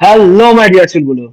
Hello my dear ছেলেগুলো,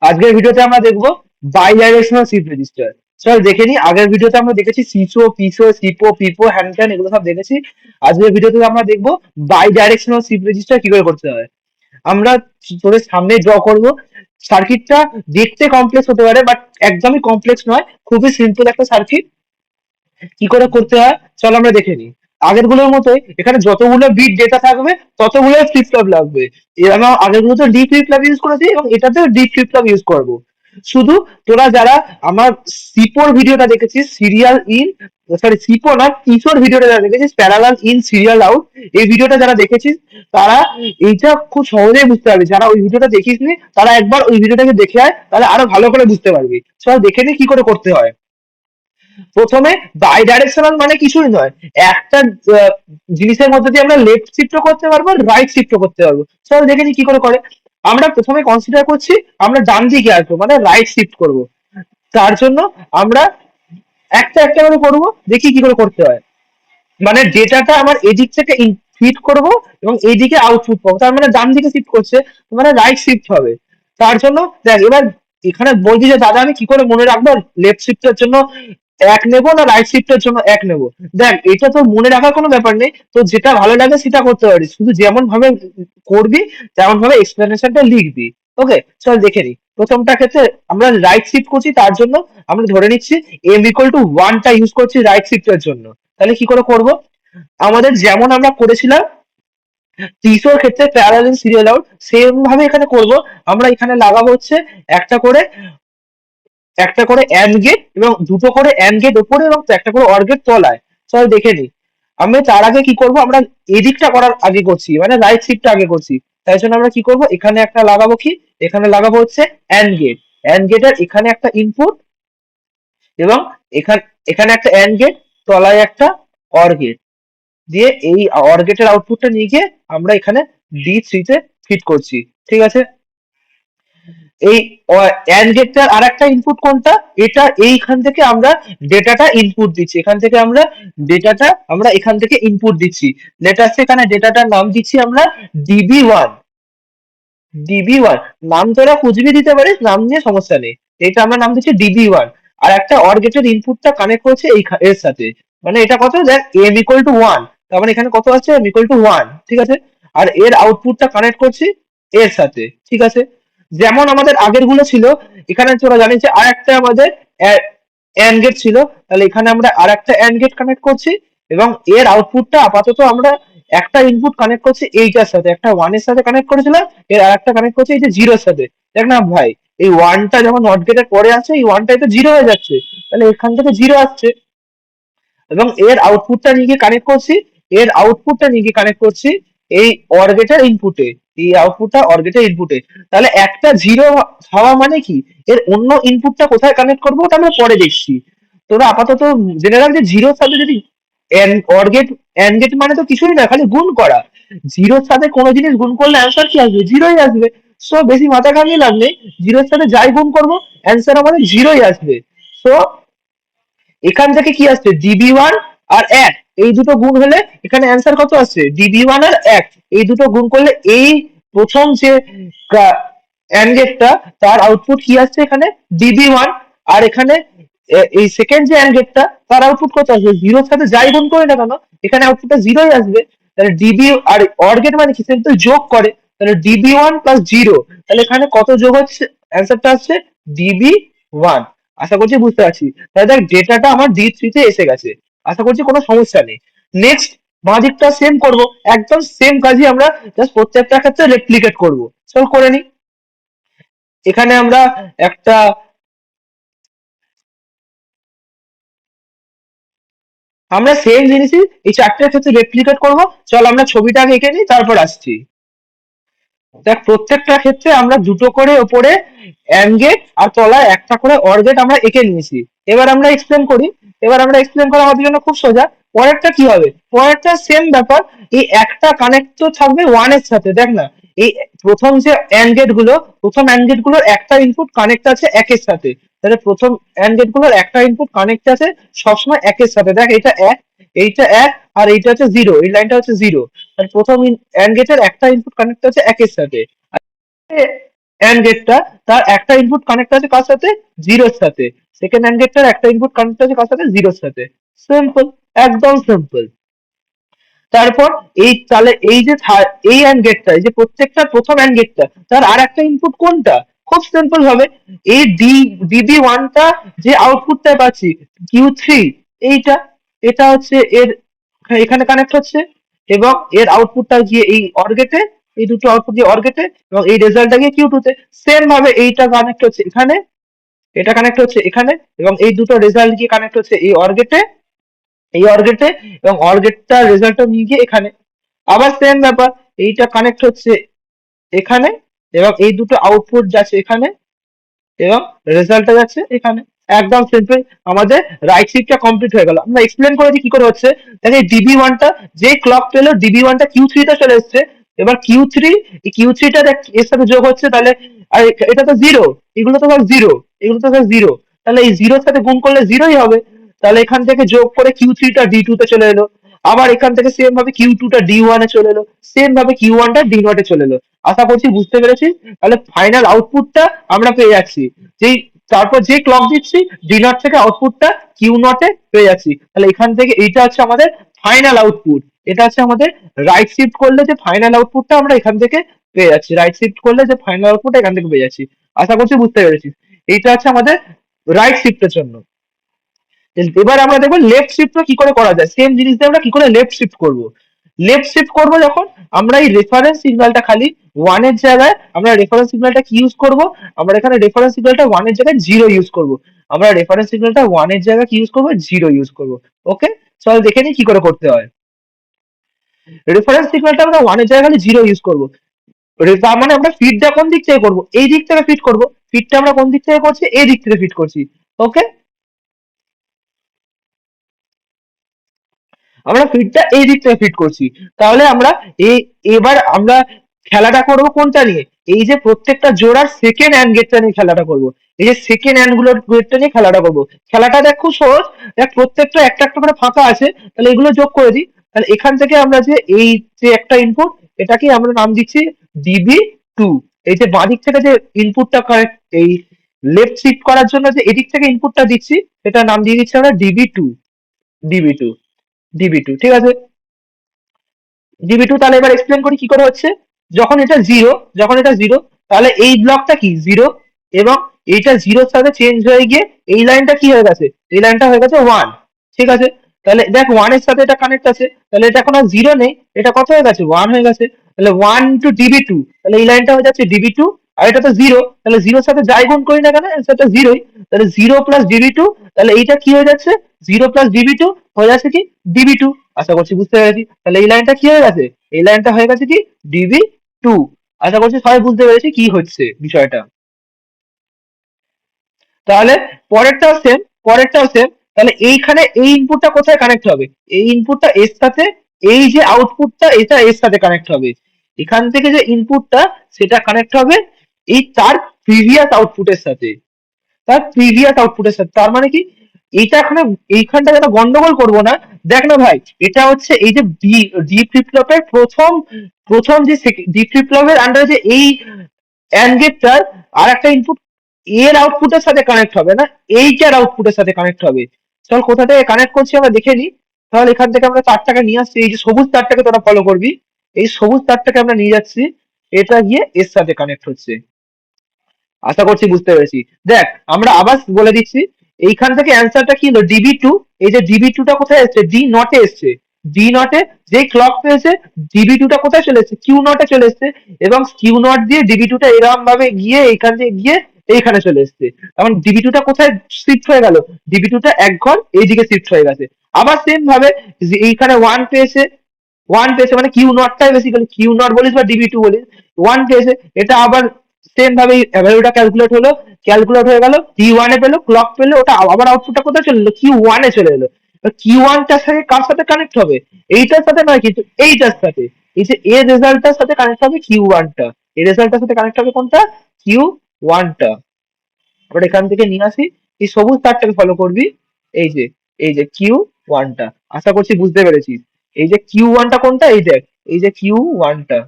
আজকের ভিডিওতে আমরা দেখবো বাই ডাইরেকশনাল শিফট রেজিস্টার। চল দেখে নি। আগের ভিডিওতে আমরা দেখেছি সিসো, পিসো, সিপো, পিপো, হ্যান ত্যান এগুলো সব দেখেছি। আজকের ভিডিওতে আমরা দেখবো বাই ডাইরেকশনাল শিফট রেজিস্টার কি করে করতে হয়। আমরা তোদের সামনে ড্র করব। সার্কিটটা দেখতে কমপ্লেক্স হতে পারে, বাট একদমই কমপ্লেক্স নয়, খুবই সিম্পল একটা সার্কিট। কি করে করতে হয় চল আমরা দেখে নিই। আগের গুলোর মতোই এখানে যতগুলো বিট ডেটা থাকবে ততগুলো ফ্লিপ ফ্লপ লাগবে। আমরা আগের গুলোতে ডি ফ্লিপ ফ্লপ ইউজ করেছি এবং এটাতেও ডি ফ্লিপ ফ্লপ ইউজ করবো। শুধু তোরা যারা আমার সিপোর ভিডিওটা দেখেছিস, সিরিয়াল ইন, সরি সিপো না, কিশোর ভিডিওটা যারা দেখেছিস, প্যারালাল ইন সিরিয়াল আউট, এই ভিডিওটা যারা দেখেছিস তারা এইটা খুব সহজেই বুঝতে পারবে। যারা ওই ভিডিওটা দেখিসনি তারা একবার ওই ভিডিওটাকে দেখে আয়, তাহলে আরো ভালো করে বুঝতে পারবি। চল দেখে নি কি করে করতে হয়। প্রথমে বাই ডাইরেকশনাল মানে কিছুই নয়, একটা আহ, জিনিসের মধ্যে দিয়ে আমরা লেফট শিফটও করতে পারবো, রাইট শিফটও করতে পারবো। চল দেখে নি কি করে করে। আমরা প্রথমে কনসিডার করছি আমরা ডান দিকে আসবো, মানে রাইট শিফট করব। তার জন্য আমরা একটা একটা করে করবো, দেখি কি করে করতে হয়। মানে ডেটাটা আমার এদিক থেকে ফিট করব এবং এইদিকে আউটপুট পাবো, তার মানে ডান দিকে শিফট করছে, মানে রাইট শিফট হবে। তার জন্য দেখ এবার এখানে বলছি যে দাদা আমি কি করে মনে রাখবো লেফট শিফটের জন্য এক নেবো না রাইট শিফটের জন্য এক নেবো। দেখ এটা তো মনে রাখার কোনো ব্যাপার নেই, তো যেটা ভালো লাগে সেটা করতে পারিস, শুধু যেমন ভাবে করবি তেমন ভাবে এক্সপ্লেনেশনটা লিখবি। ওকে চল দেখে নি। প্রথমটা ক্ষেত্রে আমরা রাইট শিফট করছি, তার জন্য আমরা ধরে নিচ্ছি m=1টা ইউজ করছি রাইট শিফটের জন্য। তাহলে কি করে করব, আমাদের যেমন আমরা করেছিলাম পিসোর ক্ষেত্রে প্যারালাল সিরিয়াল আউট, সেম ভাবে এখানে করব। আমরা এখানে লাগাবো হচ্ছে একটা করে একটা করে অ্যান্ড গেট এবং দুটো করে অ্যান্ড গেট ওপরে এবং একটা করে অর গেট তলায়। চল দেখে নিই। আমি তার আগে কি করব, আমরা এদিকটা করার আগে করছি, মানে রাইট শিফটটা আগে করছি। তাই জন্য আমরা কি করব, এখানে একটা লাগাবো, কি এখানে লাগাবো হচ্ছে অ্যান্ড গেট। অ্যান্ড গেটের এখানে একটা ইনপুট এবং এখানে এখানে একটা অ্যান্ড গেট, তলায় একটা অর গেট দিয়ে এই অর গেটের আউটপুটটা নিয়ে গিয়ে আমরা এখানে D3 তে ফিট করছি। ঠিক আছে। এই অ্যান্ড গেটটার আর একটা ইনপুট কোনটা, এটা এইখান থেকে আমরা ডেটাটা ইনপুট দিচ্ছি, এখান থেকে আমরা ডেটাটা আমরা এখান থেকে ইনপুট দিচ্ছি। লেটার এখানে ডেটাটার নাম দিচ্ছি আমরা DB1। DB1 নাম তোরা কুচবি দিতে পারিস, নাম নিয়ে সমস্যা নেই। এটা আমরা নাম দিচ্ছি DB1। আর একটা অর গেটের ইনপুটটা কানেক্ট করেছে এর সাথে, মানে এটা কত দেখ m=1, তার মানে এখানে কত আছে m=1। ঠিক আছে। আর এর আউটপুটটা কানেক্ট করছি এর সাথে। ঠিক আছে। যেমন আমাদের আগের গুলো ছিল, এখানে তোরা জানিস যে আর একটা আমাদের অ্যান্ড গেট ছিল, তাহলে এখানে আমরা আর একটা অ্যান্ড গেট কানেক্ট করছি এবং এর আউটপুটটা আপাতত আমরা একটা ইনপুট কানেক্ট করছি এইটার সাথে, একটা ওয়ানের সাথে কানেক্ট করেছিলাম, এর আর একটা কানেক্ট করছি এই যে জিরোর সাথে। দেখ না ভাই, এই ওয়ানটা যখন নট গেটের পরে আছে এই ওয়ানটাই তো জিরো হয়ে যাচ্ছে, তাহলে এখান থেকে জিরো আসছে। এবং এর আউটপুটটা নিয়ে গিয়ে কানেক্ট করছি, এর আউটপুটটা নিয়ে গিয়ে কানেক্ট করছি এই অর গেটের ইনপুটে, এই আউটপুটটা অর গেটের ইনপুটে। তাহলে একটা জিরো হওয়া মানে কি, এর অন্য ইনপুটটা কোথায় কানেক্ট করবো ওটা আমরা পরে দেখছি। তোরা আপাতত জেনে রাখ যে জিরোর সাথে যদি অর গেট, এন্ড গেট মানে তো কিছুই না, খালি গুণ করা। জিরোর সাথে কোনো জিনিস গুণ করলে অ্যান্সার কি আসবে, জিরোই আসবে। সো বেশি মাথা ঘামিয়ে লাভ নেই, জিরোর সাথে যাই গুণ করবো অ্যান্সার আমাদের জিরোই আসবে। সো এখান থেকে কি আসছে DB1 আর 1, এই দুটো গুণ হলে এখানে অ্যান্সার কত আসছে DB1 আর 1, এই দুটো গুণ করলে এই প্রথম যে অ্যান্ড গেটটা তার আউটপুট কি আসছে এখানে DB1। আর এখানে এই সেকেন্ড যে অ্যান্ড গেটটা তার আউটপুট কত আসবে, জিরোর সাথে যাই গুণ করি না কেন এখানে আউটপুটটা জিরোই আসবে। তাহলে ডিবি আর অর গেট মানে কি, কিন্তু যোগ করে, তাহলে DB1 + 0, তাহলে এখানে কত যোগ হচ্ছে, অ্যান্সারটা আসছে DB1। আশা করছি বুঝতে পারছি। তাহলে দেখ ডেটাটা আমার D3-তে এসে গেছে, আশা করছি কোনো সমস্যা নেই। নেক্সট বাঁ দিকটা সেম করবো, একদম সেম কাজই আমরা জাস্ট প্রত্যেকটা ক্ষেত্রে রেপ্লিকেট করবো। চল করে নি। এখানে আমরা একটা আমরা সেম জিনিসই এই চারটের ক্ষেত্রে রেপ্লিকেট করবো। চল আমরা ছবিটা আগে এঁকে নিই, তারপর আসছি। দেখ প্রত্যেকটা ক্ষেত্রে আমরা দুটো করে ওপরে অ্যান্ড গেট আর তলায় একটা করে অর গেট আমরা এঁকে নিয়েছি। এবার আমরা এক্সপ্লেন করি। এবার আমরা এক্সপ্লেন করা আমাদের জন্য খুব সোজা। পরেরটা কি হবে, পরেরটা সেম ব্যাপার। এই একটা কানেক্ট তো থাকবে ওয়ান এর সাথে, দেখ না এই প্রথম যে অ্যান্ড গেট গুলো, প্রথম অ্যান্ড গেট গুলোর একটা ইনপুট কানেক্ট আছে একের সাথে, তাহলে প্রথম অ্যান্ড গেট গুলোর একটা ইনপুট কানেক্ট আছে সবসময় একের সাথে। দেখ এটা এক, এইটা এক, আর এইটা হচ্ছে জিরো, এই লাইনটা হচ্ছে জিরো। আর প্রথম অ্যান্ড গেটের একটা ইনপুট কানেক্ট আছে একের সাথে। অ্যান্ড গেটটা, তার একটা ইনপুট কানেক্ট আছে কার সাথে, জিরোর সাথে। সেকেন্ড অ্যান্ড গেটটার একটা ইনপুট কানেক্ট আছে কার সাথে, জিরোর সাথে। সিম্পল, একদম সিম্পল। তারপর এই তাহলে এই যে এই অ্যান্ড গেটটা, এই যে প্রত্যেকটা প্রথম অ্যান্ড গেটটা, তার আর একটা ইনপুট কোনটা, খুব সিম্পল ভাবে এই ডিবি ওয়ানটা যে আউটপুটটা পাচ্ছি কিউ3, এইটা, এটা হচ্ছে এর, এখানে কানেক্ট হচ্ছে, এবং এর আউটপুটটা গিয়ে এই অর গেটে, এই দুটো আউটপুট দিয়ে অর গেটে, এবং এই রেজাল্টটা গিয়ে কিউ টু তে। সেম ভাবে এইটা কানেক্ট হচ্ছে এখানে, এটা কানেক্ট হচ্ছে এখানে, এবং এই দুটো রেজাল্ট গিয়ে কানেক্ট হচ্ছে এই অর গেটে, এই অর গেটে, এবং অর গেটটা রেজাল্টটা নিয়ে গিয়ে এখানে। আবার সেম ব্যাপার, এইটা কানেক্ট হচ্ছে এখানে, এবং এই দুটো আউটপুট যাচ্ছে এখানে, এবং রেজাল্টটা যাচ্ছে এখানে। একদম সিম্পল, আমাদের রাইট শিফটটা কমপ্লিট হয়ে গেল। আমরা এক্সপ্লেন করেছি কি করে হচ্ছে। দেখে ডিবি ওয়ানটা যে ক্লক পেলো, ডিবি ওয়ানটা কিউ3 তে চলে এসছে। এবার কিউ3, এই কিউ3টা এর সাথে যোগ হচ্ছে, তাহলে আর এটা তো জিরো, এগুলো তো সব জিরো, এগুলো তো সব জিরো, তাহলে এই জিরোর সাথে গুণ করলে জিরোই হবে। তাহলে এখান থেকে যোগ করে কিউ3টা ডি টু তে চলে এলো। আবার এখান থেকে সেম ভাবে কিউ2টা ডি ওয়ানে চলে এলো, সেম ভাবে কিউ1টা ডি নটে চলে এলো। আশা করছি বুঝতে পেরেছি। তাহলে ফাইনাল আউটপুটটা আমরা পেয়ে যাচ্ছি, যেই তারপর যে ক্লক দিচ্ছি ডি নট থেকে আউটপুটটা কিউ নটে পেয়ে যাচ্ছি। তাহলে এখান থেকে এইটা হচ্ছে আমাদের ফাইনাল আউটপুট। এটা হচ্ছে আমাদের রাইট শিফট করলে যে ফাইনাল আউটপুটটা আমরা এখান থেকে পেয়ে যাচ্ছি, রাইট শিফট করলে যে ফাইনাল আউটপুট এখান থেকে পেয়ে যাচ্ছি। আশা করছি বুঝতে পেরেছি। এইটা হচ্ছে আমাদের রাইট শিফটের জন্য। এবার আমরা দেখবো লেফট শিফট কি করে করা যায়, সেম জিনিস দিয়ে আমরা কি করে লেফট শিফট করব। লেফট শিফট করবো যখন, আমরা এই রেফারেন্স সিগন্যালটা খালি ওয়ানের জায়গায় আমরা রেফারেন্স সিগন্যালটা কি ইউজ করব, আমরা এখানে রেফারেন্স সিগন্যালটা ওয়ানের জায়গায় জিরো ইউজ করব। আমরা রেফারেন্স সিগন্যালটা ওয়ানের জায়গায় কি ইউজ করবো, জিরো ইউজ করব। ওকে, চল দেখে নিই কি করে করতে হয়। রেফারেন্স সিগন্যালটা আমরা ওয়ানের জায়গায় খালি জিরো ইউজ করবো। তার মানে আমরা ফিডটা কোন দিক থেকে করবো, এই দিক থেকে ফিট করবো। ফিডটা আমরা কোন দিক থেকে করছি, এই দিক থেকে ফিট করছি। ওকে, আমরা ফিডটা এই দিক থেকে ফিট করছি। তাহলে আমরা এই, এবার আমরা খেলাটা করব কোনটা নিয়ে, এই যে প্রত্যেকটা জোড়ার সেকেন্ড হ্যান্ড গেটটা নিয়ে খেলাটা করব। এই যে সেকেন্ড হ্যান্ড গুলোর গেটটা নিয়ে খেলাটা করব। খেলাটা দেখ খুব সহজ। দেখ প্রত্যেকটা একটা একটা করে ফাঁকা আছে, তাহলে এগুলো যোগ করে দিই। তাহলে এখান থেকে আমরা যে এই যে একটা ইনপুট, এটাকে আমরা নাম দিচ্ছি ডিবি টু। এই যে বাঁ দিক থেকে যে ইনপুটটা কারেক্ট, এই লেফট শিফট করার জন্য যে এদিক থেকে ইনপুটটা দিচ্ছি, সেটা নাম দিয়ে দিচ্ছি আমরা DB two. DB two, DB two, ঠিক আছে। ডিবি টু, তাহলে এবার এক্সপ্লেন করি কি করে হচ্ছে। যখন এটা জিরো, যখন এটা জিরো, তাহলে এই ব্লকটা কি জিরো, এবং এইটা জিরোর সাথে চেঞ্জ হয়ে গিয়ে এই লাইনটা কি হয়ে গেছে, এই লাইনটা হয়ে গেছে ওয়ান। ঠিক আছে, তাহলে দেখ ওয়ানের সাথে এটা কানেক্ট আছে, তাহলে এটা এখন আর জিরো নেই, এটা কত হয়ে গেছে, ওয়ান হয়ে গেছে। তাহলে ওয়ান টু ডিবি টু, তাহলে এই লাইনটা হয়ে যাচ্ছে ডিবি টু। আর এটা তো জিরো, তাহলে জিরোর সাথে যাই গুণ করি না কেন সেটা জিরোই। তাহলে জিরো প্লাস ডিবি টু, তাহলে এইটা কি হয়ে যাচ্ছে, জিরো প্লাস ডিবি টু হয়ে যাচ্ছে কি, ডিবি টু। আশা করছি বুঝতে পেরেছি। তাহলে এই লাইনটা কি হয়ে গেছে, এই লাইনটা হয়ে গেছে কি, ডিবি টু। আশা করছি সবাই বুঝতে পেরেছি কি হচ্ছে বিষয়টা। তাহলে পরেরটাও সেম, পরেরটাও সেম। তাহলে এইখানে এই ইনপুটটা কোথায় কানেক্ট হবে, এই ইনপুটটা এর সাথে, এই যে আউটপুটটা এটা এর সাথে কানেক্ট হবে। এখান থেকে যে ইনপুটটা সেটা কানেক্ট হবে এই তার প্রিভিয়াস আউটপুটের সাথে, তার প্রিভিয়াস আউটপুটের সাথে। তার মানে কি, এইটা এখানে, এইখানটা যেন গন্ডগোল করবো না। দেখ না ভাই, এটা হচ্ছে এই যে ডি, ডি ফ্লিপ ফ্লপের প্রথম, প্রথম যে ডি ফ্লিপ ফ্লপের আন্ডারে যে এই অ্যান্ড গেটটার আর একটা ইনপুট এর আউটপুটের সাথে কানেক্ট হবে না, এইটার আউটপুটের সাথে কানেক্ট হবে। চল কোথা থেকে কানেক্ট করছি আমরা দেখে নিই। তাহলে এখান থেকে আমরা তারটাকে নিয়ে আসছি, এই যে সবুজ তারটাকে তোরা ফলো করবি, এই সবুজ তারটাকে আমরা নিয়ে যাচ্ছি, এটা গিয়ে এর সাথে কানেক্ট হচ্ছে। আশা করছি বুঝতে পেরেছি। দেখ আমরা আবার বলে দিচ্ছি, এইখান থেকে অ্যান্সারটা কি হলো, ডিবি টু। এই যে ডিবি টুটা কোথায় এসছে, ডি নটে এসছে। ডি নটে যে ক্লক পেয়েছে, ডিবি টুটা কোথায় চলে এসছে, কিউ নটে চলে এসছে। এবং কিউ নট দিয়ে ডিবি টুটা এরকম ভাবে গিয়ে এইখান থেকে গিয়ে এইখানে চলে এসছে। কারণ ডিবি টুটা কোথায় শিফট হয়ে গেল, ডিবি টুটা এক ঘর এইদিকে শিফট হয়ে গেছে। আবার সেম ভাবে যে এইখানে ওয়ান পেয়েছে, ওয়ান পেয়েছে মানে কিউ নটটাই বেসিক্যালি, কিউ নট বলিস বা ডিবি টু বলিস, ওয়ান পেয়েছে। এটা আবার সেম ভাবে ভ্যালুটা ক্যালকুলেট হলো, ক্যালকুলেট হয়ে গেল, ডি ওয়ানে পেলো, ক্লক পেলো, ওটা আবার আউটপুটটা কোথায় চলে এলো, কিউ ওয়ানে চলে এলো। কিউ ওয়ানটার সাথে কার সাথে কানেক্ট হবে, এইটার সাথে নয় কিন্তু এইটার সাথে। এই যে এর রেজাল্টটার সাথে কানেক্ট হবে কিউ ওয়ানটা, এই রেজাল্টটার সাথে কানেক্ট হবে কোনটা, কিউ ওয়ানটা। আমরা এখান থেকে নিয়ে আসি, এই সবুজ তারটাকে ফলো করবি। এই যে, এই যে কিউ ওয়ানটা, আশা করছি বুঝতে পেরেছিস। এই যে কিউ ওয়ানটা কোনটা, এই দেখ, এই যে কিউ ওয়ানটা,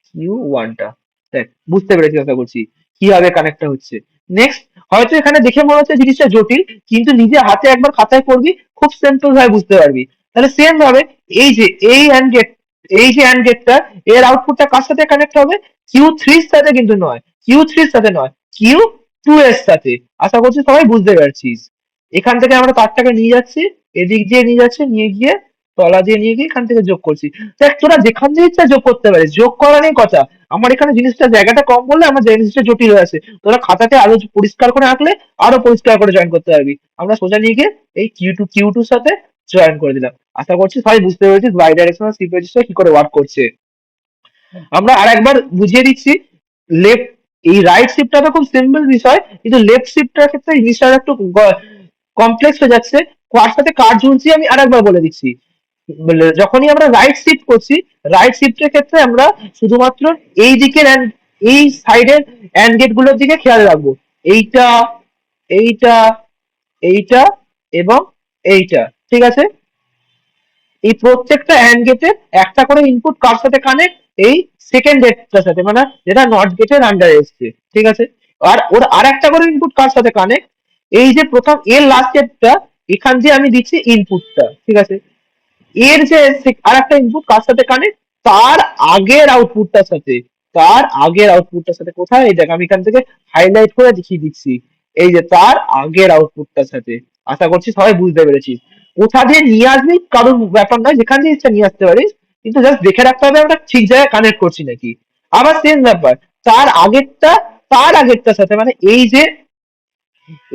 কিউ ওয়ানটা। দেখ বুঝতে পেরেছি আশা করছি কিভাবে কানেক্টটা হচ্ছে। নেক্সট, হয়তো এখানে দেখে মনে হচ্ছে জিনিসটা জটিল, কিন্তু নিজে হাতে একবার খাতায় করবি, খুব সিম্পল ভাবে বুঝতে পারবি। তাহলে সেম ভাবে এই যে এই অ্যান্ড গেট, এই যে অ্যান্ড গেটটা, এর আউটপুটটা কার সাথে কানেক্ট হবে? কিউ 3 এর সাথে কিন্তু নয়, কিউ 3 এর সাথে নয়, কিউ 2 এর সাথে। আশা করছি সবাই বুঝতে পারছিস। এখান থেকে আমরা তারটাকে নিয়ে যাচ্ছি, এদিক দিয়ে নিয়ে যাচ্ছি, নিয়ে গিয়ে তলা দিয়ে নিয়ে গিয়ে এখান থেকে যোগ করছি। দেখ তোরা যেখান দিয়ে ইচ্ছা যোগ করতে পারিস, যোগ করা নেই কথা। আমার এখানে জিনিসটা জায়গাটা কম বললে আমার জিনিসটা জটিল হয়ে আছে, তোরা খাতাতে আরো পরিষ্কার করে আঁকলে আরো পরিষ্কার করে জয়েন করতে পারবি। আমরা সোজা নিয়ে গিয়ে এই কিউ টুর সাথে জয়েন করে দিলাম। আশা করছি সবাই বুঝতে পেরেছিস বাই ডাইরেকশনাল শিফট রেজিস্টার কি করে ওয়ার্ক করছে। আমরা আর একবার বুঝিয়ে দিচ্ছি। লেফট, এই রাইট শিফটটা তো খুব সিম্পল বিষয়, কিন্তু লেফট শিফটটার ক্ষেত্রে জিনিসটা একটু কমপ্লেক্স হয়ে যাচ্ছে। কার সাথে কার ঝুলছি আমি আর একবার বলে দিচ্ছি। যখনই আমরা রাইট শিফট করছি, রাইট শিফটের ক্ষেত্রে আমরা শুধুমাত্র এই দিকের এই সাইডের অ্যান্ড গেট গুলোর দিকে খেয়াল রাখবো। এইটা, এইটা, এইটা এবং এইটা, ঠিক আছে? এই প্রত্যেকটা অ্যান্ড গেটের একটা করে ইনপুট কার সাথে কানেক্ট? এই সেকেন্ড গেটটার সাথে, মানে যেটা নট গেটের আন্ডারে এসছে, ঠিক আছে? আর ওর আর একটা করে ইনপুট কার সাথে কানেক্ট? এই যে প্রথম এর লাস্ট গেটটা, এখান দিয়ে আমি দিচ্ছি ইনপুটটা, ঠিক আছে? এর যে আর একটা ইনপুট কার সাথে কানেক্ট? তার আগের আউটপুটটার সাথে, তার আগের আউটপুটটার সাথে। কোথায়? এই দেখ আমি এখান থেকে হাইলাইট করে দেখিয়ে দিচ্ছি। এই যে তার আগের আউটপুটটার সাথে। আশা করছি সবাই বুঝতে পেরেছিস। কোথা দিয়ে নিয়ে আসবি কারোর ব্যাপার নয়, যেখান দিয়ে ইচ্ছা নিয়ে আসতে পারিস, কিন্তু জাস্ট দেখে রাখতে হবে আমরা ঠিক জায়গায় কানেক্ট করছি নাকি। আবার সেম ব্যাপার, তার আগেরটা তার আগেরটার সাথে, মানে এই যে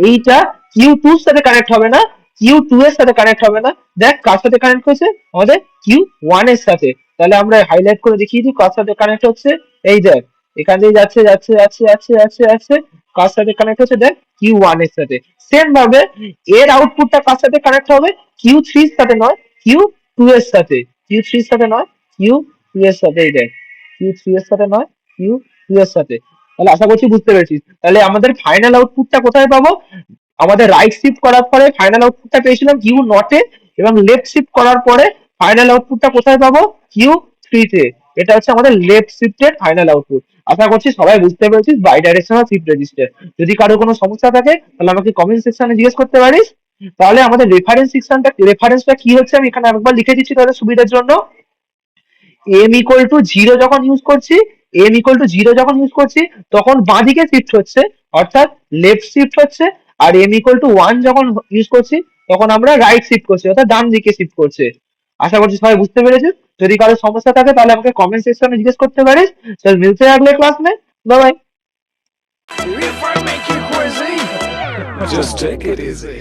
এইটা কিউ 2 সাথে কানেক্ট হবে না, কিউ 2 এর সাথে কানেক্ট হবে না। দেখ কার সাথে কানেক্ট হয়েছে? আমাদের কিউ 1 এর সাথে। তাহলে আমরা হাইলাইট করে দেখিয়ে দিই কার সাথে কানেক্ট হচ্ছে। এই দেখ এখান দিয়ে যাচ্ছে যাচ্ছে যাচ্ছে যাচ্ছে যাচ্ছে যাচ্ছে, কার সাথে কানেক্ট হচ্ছে? দেখ কিউ 1 এর সাথে। সেম ভাবে এর আউটপুটটা কার সাথে কানেক্ট হবে? কিউ 3 এর সাথে নয়, কিউ 2 এর সাথে। কিউ 3 এর সাথে নয়, কিউ 2 এর সাথে। এই দেখ কিউ 3 এর সাথে নয়, কিউ 2 এর সাথে। তাহলে আশা করছি বুঝতে পেরেছিস। তাহলে আমাদের ফাইনাল আউটপুটটা কোথায় পাবো? আমাদের রাইট শিফট করার পরে ফাইনাল আউটপুটটা পেয়েছিলাম কিউ 0 এ, এবং লেফট শিফট করার পরে ফাইনাল আউটপুটটা কোথায় পাবো? কিউ 3 তে। এটা হচ্ছে আমাদের লেফট শিফটের ফাইনাল আউটপুট। আশা করছি সবাই বুঝতে পেরেছিস বাই ডাইরেকশনাল শিফট রেজিস্টার। যদি কারো কোনো সমস্যা থাকে তাহলে আমাকে কমেন্ট সেকশনে জিজ্ঞেস করতে পারিস। তাহলে আমাদের রেফারেন্সটা কি হচ্ছে আমি এখানে একবার লিখে দিচ্ছি তাহলে সুবিধার জন্য। m=0 যখন ইউজ করছি, m=0 যখন ইউজ করছি তখন বাঁদিকে শিফট হচ্ছে, অর্থাৎ লেফট শিফট হচ্ছে। আর m=1 যখন ইউজ করছি তখন আমরা রাইট শিফট করছি, অর্থাৎ ডান দিকে শিফট করছে। আশা করছি সবাই বুঝতে পেরেছে। যদি কারো সমস্যা থাকে তাহলে আমাকে কমেন্ট সেকশনে জিজ্ঞেস করতে পারিস। চল মিলতে हैं अगले क्लास में। Bye bye. If I make you crazy, just take it easy.